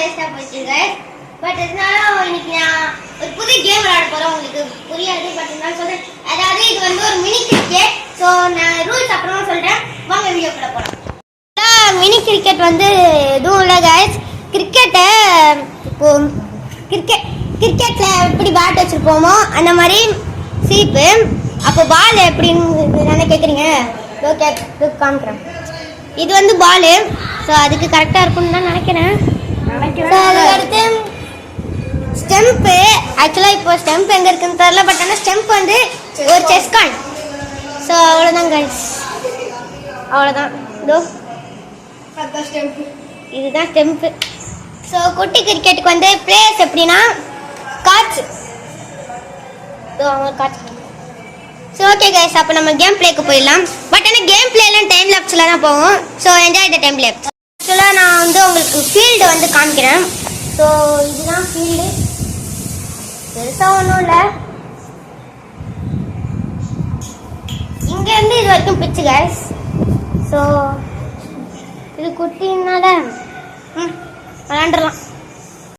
வேஸ்டா போச்சு guys. But இதனால இன்னைக்கு நான் ஒரு புது கேம் விளையாட போறோம். உங்களுக்கு புரியாது பட் நான் சொல்றேன். அதாவது இது வந்து ஒரு மினி கிரிக்கெட். சோ நான் ரூல்ஸ் அப்புறமா சொல்றேன். வாங்க வீடியோக்குள்ள போலாம். மினி கிரிக்கெட் வந்து எதுவும் இல்ல गाइस. கிரிக்கெட்டை இப்போ கிரிக்கெட்ல எப்படி பேட் வச்சிருப்போமோ அந்த மாதிரி சீப்பு. அப்போ பால் எப்படின்னு தானே கேட்குறீங்க. ஓகே காமிக்கிறேன். இது வந்து பால். ஸோ அதுக்கு கரெக்டாக இருக்கும்னு தான் நினைக்கிறேன். ஸோ அதுக்கடுத்து ஸ்டெம்ப்பு. ஆக்சுவலாக இப்போ ஸ்டெம்ப் எங்கே இருக்குன்னு தெரியல. பட் ஆனால் ஸ்டெம்ப் வந்து ஒரு செஸ் காயின். ஸோ அவ்வளோதான் गाइस. அவ்வளோதான். இதோ இதுதான் ஸ்டெம்ப்பு. ஸோ குட்டி கிரிக்கெட்டுக்கு வந்து பிளேயர்ஸ் எப்படின்னா காட்ச். இதோ அவங்க காட்ச். ஸோ ஓகே गाइस, அப்போ நம்ம கேம் பிளேக்கு போயிடலாம். பட் ஆனால் கேம் பிளேலாம் டைம் லேப்ஸில் தான் போகும். So enjoy the time labs. ஆக்சுவலாக நான் வந்து உங்களுக்கு ஃபீல்டு வந்து காமிக்கிறேன். ஸோ இதுதான் ஃபீல்டு. பெருசாக ஒன்றும் இல்லை. இங்கேருந்து இது வரைக்கும் பிச்சு गाइस. ஸோ இது குட்டினால விளாண்டுடலாம்.